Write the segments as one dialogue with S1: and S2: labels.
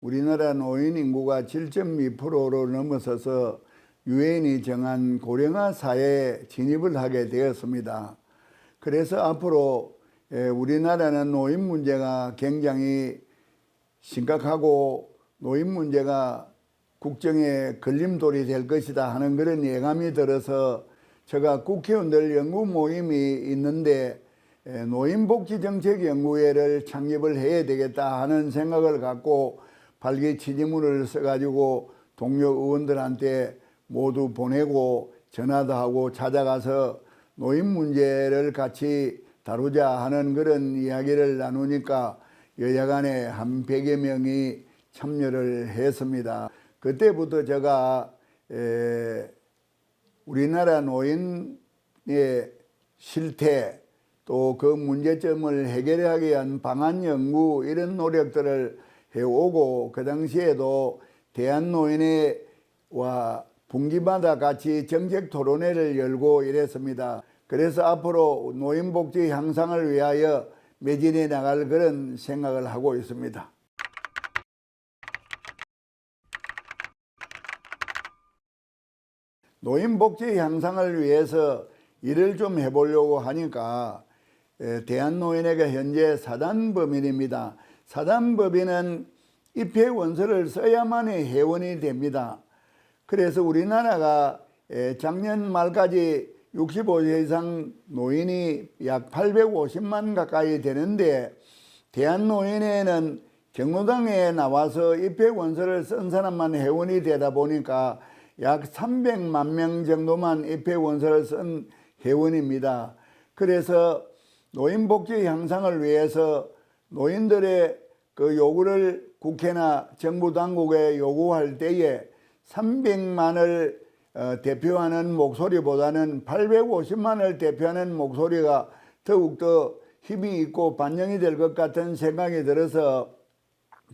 S1: 우리나라 노인 인구가 7.2%로 넘어서서 유엔이 정한 고령화 사회에 진입을 하게 되었습니다. 그래서 앞으로 우리나라는 노인 문제가 굉장히 심각하고 노인 문제가 국정의 걸림돌이 될 것이다 하는 그런 예감이 들어서 제가 국회의원들 연구 모임이 있는데 노인복지정책연구회를 창립을 해야 되겠다 하는 생각을 갖고 발기 취지문을 써가지고 동료 의원들한테 모두 보내고 전화도 하고 찾아가서 노인 문제를 같이 다루자 하는 그런 이야기를 나누니까 여야간에 한 100여 명이 참여를 했습니다. 그때부터 제가 우리나라 노인의 실태 또 그 문제점을 해결하기 위한 방안 연구 이런 노력들을 해오고 그 당시에도 대한노인회와 분기마다 같이 정책 토론회를 열고 이랬습니다. 그래서 앞으로 노인복지 향상을 위하여 매진해 나갈 그런 생각을 하고 있습니다. 노인복지 향상을 위해서 일을 좀 해보려고 하니까 대한노인회가 현재 사단법인입니다. 사단법인은 입회원서를 써야만이 회원이 됩니다. 그래서 우리나라가 작년 말까지 65세 이상 노인이 약 850만 가까이 되는데 대한노인회는 경로당에 나와서 입회원서를 쓴 사람만 회원이 되다 보니까 약 300만 명 정도만 입회원서를 쓴 회원입니다. 그래서 노인복지 향상을 위해서 노인들의 그 요구를 국회나 정부 당국에 요구할 때에 300만을 대표하는 목소리보다는 850만을 대표하는 목소리가 더욱더 힘이 있고 반영이 될 것 같은 생각이 들어서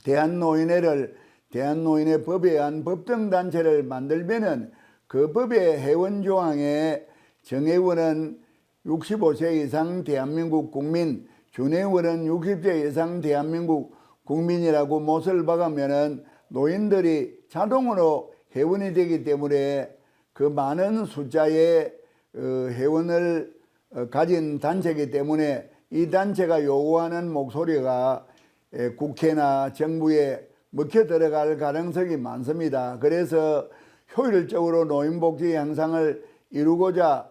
S1: 대한노인회를 대한노인회 법에 의한 법정단체를 만들면은 그 법의 회원 조항에 정회원은 65세 이상 대한민국 국민, 준회원은 60세 이상 대한민국 국민이라고 못을 박으면은 노인들이 자동으로 회원이 되기 때문에 그 많은 숫자의 회원을 가진 단체이기 때문에 이 단체가 요구하는 목소리가 국회나 정부에 먹혀 들어갈 가능성이 많습니다. 그래서 효율적으로 노인복지 향상을 이루고자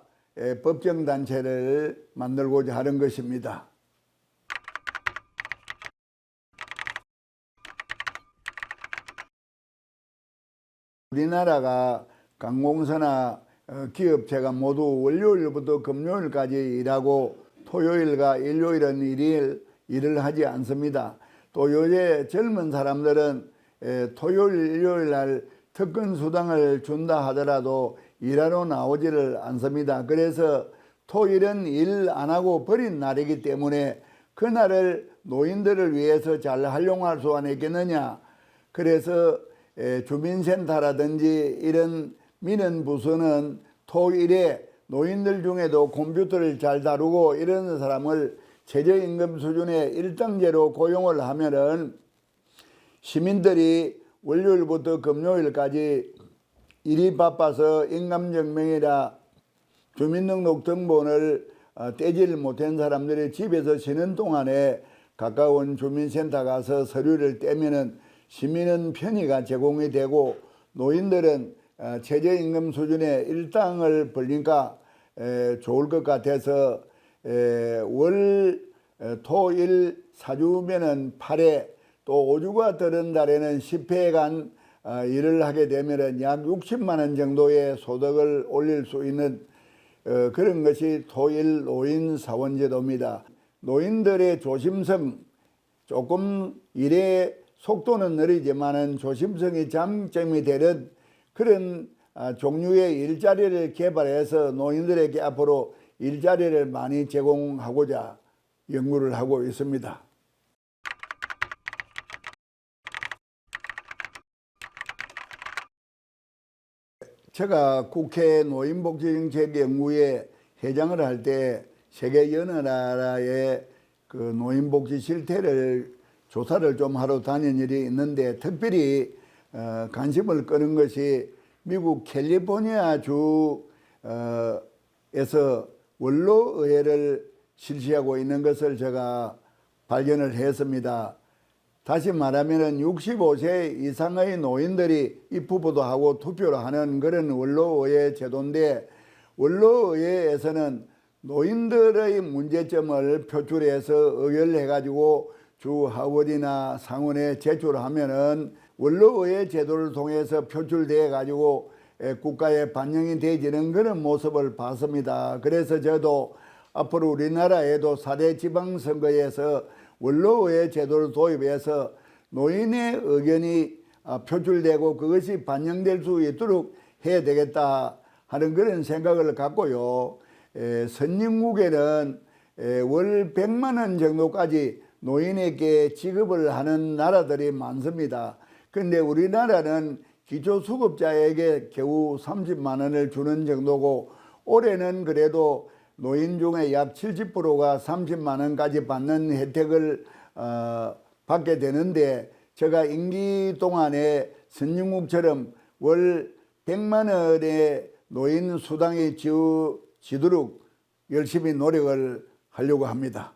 S1: 법정단체를 만들고자 하는 것입니다. 우리나라가 관공서나 기업체가 모두 월요일부터 금요일까지 일하고 토요일과 일요일은 일을 하지 않습니다. 또 요새 젊은 사람들은 토요일, 일요일 날 특근 수당을 준다 하더라도 일하러 나오지를 않습니다. 그래서 토요일은 일 안 하고 버린 날이기 때문에 그날을 노인들을 위해서 잘 활용할 수 있겠느냐. 그래서 주민센터라든지 이런 민원부서는 토일에 노인들 중에도 컴퓨터를 잘 다루고 이런 사람을 최저임금 수준의 1등제로 고용을 하면은 시민들이 월요일부터 금요일까지 일이 바빠서 인감증명이라 주민등록등본을 떼지를 못한 사람들이 집에서 쉬는 동안에 가까운 주민센터 가서 서류를 떼면은 시민은 편의가 제공이 되고 노인들은 최저임금 수준의 일당을 벌니까 좋을 것 같아서 토일 사주면은 8회 또 5주가 들은 달에는 10회간 일을 하게 되면 약 60만 원 정도의 소득을 올릴 수 있는 그런 것이 토일 노인 사원제도입니다. 노인들의 조심성, 조금 일의 속도는 느리지만은 조심성이 장점이 되는 그런 종류의 일자리를 개발해서 노인들에게 앞으로 일자리를 많이 제공하고자 연구를 하고 있습니다. 제가 국회 노인복지정책연구회 회장을 할 때 세계 여러 나라의 그 노인복지 실태를 조사를 좀 하러 다닌 일이 있는데 특별히 관심을 끄는 것이 미국 캘리포니아 주에서 원로의회를 실시하고 있는 것을 제가 발견을 했습니다. 다시 말하면 65세 이상의 노인들이 입후보도 하고 투표를 하는 그런 원로의회 제도인데, 원로의회에서는 노인들의 문제점을 표출해서 의결해가지고 주 하원이나 상원에 제출하면은 원로의회 제도를 통해서 표출돼 가지고 국가에 반영이 되지는 그런 모습을 봤습니다. 그래서 저도 앞으로 우리나라에도 4대 지방선거에서 원로의회 제도를 도입해서 노인의 의견이 표출되고 그것이 반영될 수 있도록 해야 되겠다 하는 그런 생각을 갖고요. 선진국에는 월 100만 원 정도까지 노인에게 지급을 하는 나라들이 많습니다. 그런데 우리나라는 기초수급자에게 겨우 30만 원을 주는 정도고, 올해는 그래도 노인 중에 약 70%가 30만 원까지 받는 혜택을 받게 되는데, 제가 임기 동안에 선진국처럼 월 100만 원의 노인 수당이 지도록 열심히 노력을 하려고 합니다.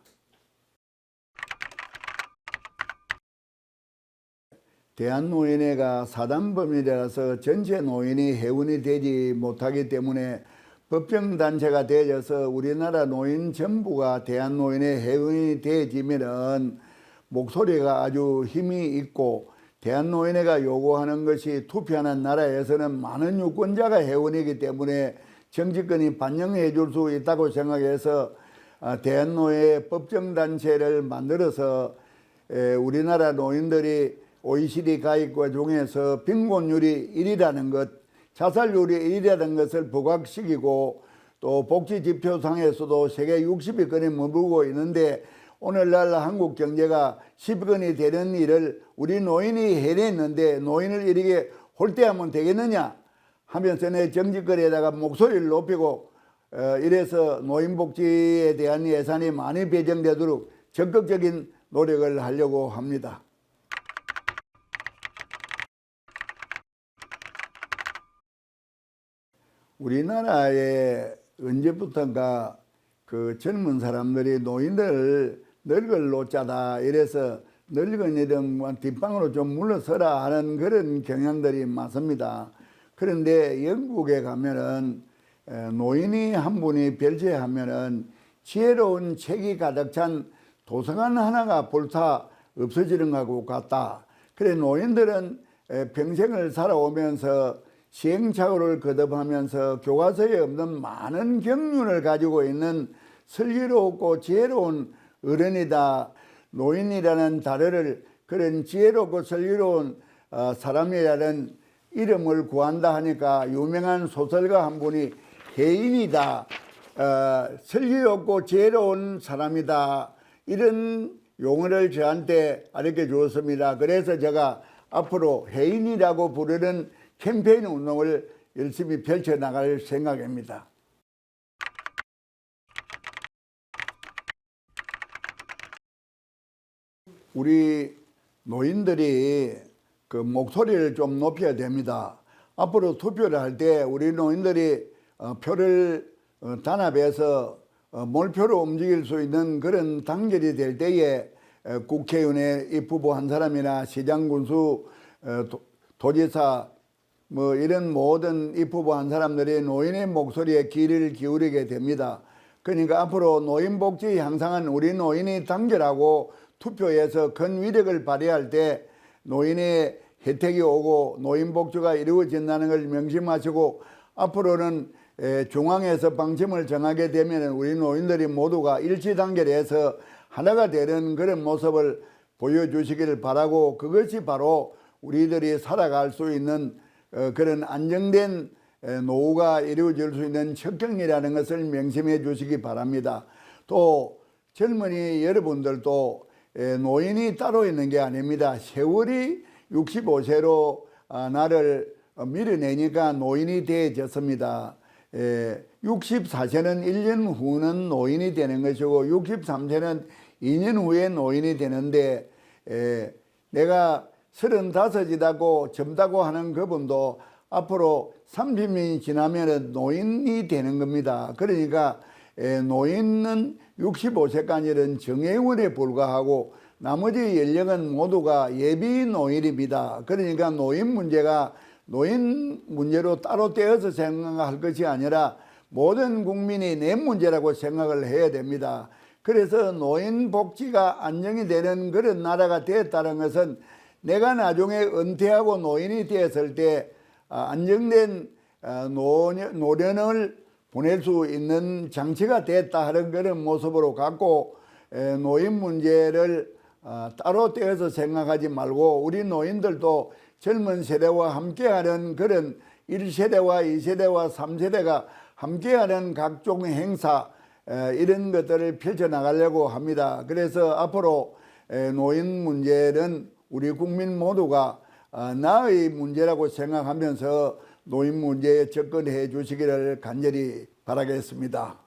S1: 대한노인회가 사단법인이라서 전체 노인이 회원이 되지 못하기 때문에 법정단체가 되어서 우리나라 노인 전부가 대한노인회 회원이 되어지면은 목소리가 아주 힘이 있고, 대한노인회가 요구하는 것이 투표하는 나라에서는 많은 유권자가 회원이기 때문에 정치권이 반영해 줄 수 있다고 생각해서 대한노인회 법정단체를 만들어서 우리나라 노인들이 OECD 가입국 중에서 빈곤율이 1위라는 것, 자살률이 1위라는 것을 부각시키고, 또 복지지표상에서도 세계 60위권에 머물고 있는데, 오늘날 한국 경제가 10위권이 되는 일을 우리 노인이 해냈는데 노인을 이렇게 홀대하면 되겠느냐 하면서 내 정치권에다가 목소리를 높이고 이래서 노인복지에 대한 예산이 많이 배정되도록 적극적인 노력을 하려고 합니다. 우리나라에 언제부턴가 그 젊은 사람들이 노인들 늙을 노자다 이래서 늙은이들 뒷방으로 좀 물러서라 하는 그런 경향들이 많습니다. 그런데 영국에 가면은 노인이 한 분이 별세하면은 지혜로운 책이 가득 찬 도서관 하나가 볼타 없어지는 것하고 같다. 그래 노인들은 평생을 살아오면서 시행착오를 거듭하면서 교과서에 없는 많은 경륜을 가지고 있는 슬기롭고 지혜로운 어른이다. 노인이라는 단어를 그런 지혜롭고 슬기로운 사람이라는 이름을 구한다 하니까 유명한 소설가 한 분이 해인이다, 슬기롭고 지혜로운 사람이다, 이런 용어를 저한테 가르쳐 주었습니다. 그래서 제가 앞으로 해인이라고 부르는 캠페인 운동을 열심히 펼쳐나갈 생각입니다. 우리 노인들이 그 목소리를 좀 높여야 됩니다. 앞으로 투표를 할 때 우리 노인들이 표를 단합해서 몰표로 움직일 수 있는 그런 단결이 될 때에 국회의원에 입후보 한 사람이나 시장, 군수, 도지사 뭐 이런 모든 입후보 한 사람들이 노인의 목소리에 귀를 기울이게 됩니다. 그러니까 앞으로 노인복지 향상은 우리 노인이 단결하고 투표에서 큰 위력을 발휘할 때 노인의 혜택이 오고 노인복지가 이루어진다는 걸 명심하시고, 앞으로는 중앙에서 방침을 정하게 되면 우리 노인들이 모두가 일치단결해서 하나가 되는 그런 모습을 보여주시기를 바라고, 그것이 바로 우리들이 살아갈 수 있는 그런 안정된 노후가 이루어질 수 있는 척경이라는 것을 명심해 주시기 바랍니다. 또 젊은이 여러분들도 노인이 따로 있는 게 아닙니다. 세월이 65세로 나를 밀어내니까 노인이 되어졌습니다. 64세는 1년 후는 노인이 되는 것이고 63세는 2년 후에 노인이 되는데 내가 35이라고 젊다고 하는 그분도 앞으로 30년이 지나면 노인이 되는 겁니다. 그러니까 노인은 65세까지는 정예원에 불과하고 나머지 연령은 모두가 예비 노인입니다. 그러니까 노인 문제로 따로 떼어서 생각할 것이 아니라 모든 국민이 내 문제라고 생각을 해야 됩니다. 그래서 노인 복지가 안정이 되는 그런 나라가 되었다는 것은 내가 나중에 은퇴하고 노인이 되었을 때 안정된 노년을 보낼 수 있는 장치가 됐다 하는 그런 모습으로 갖고 노인 문제를 따로 떼어서 생각하지 말고 우리 노인들도 젊은 세대와 함께하는 그런 1세대와 2세대와 3세대가 함께하는 각종 행사 이런 것들을 펼쳐나가려고 합니다. 그래서 앞으로 노인 문제는 우리 국민 모두가 나의 문제라고 생각하면서 노인 문제에 접근해 주시기를 간절히 바라겠습니다.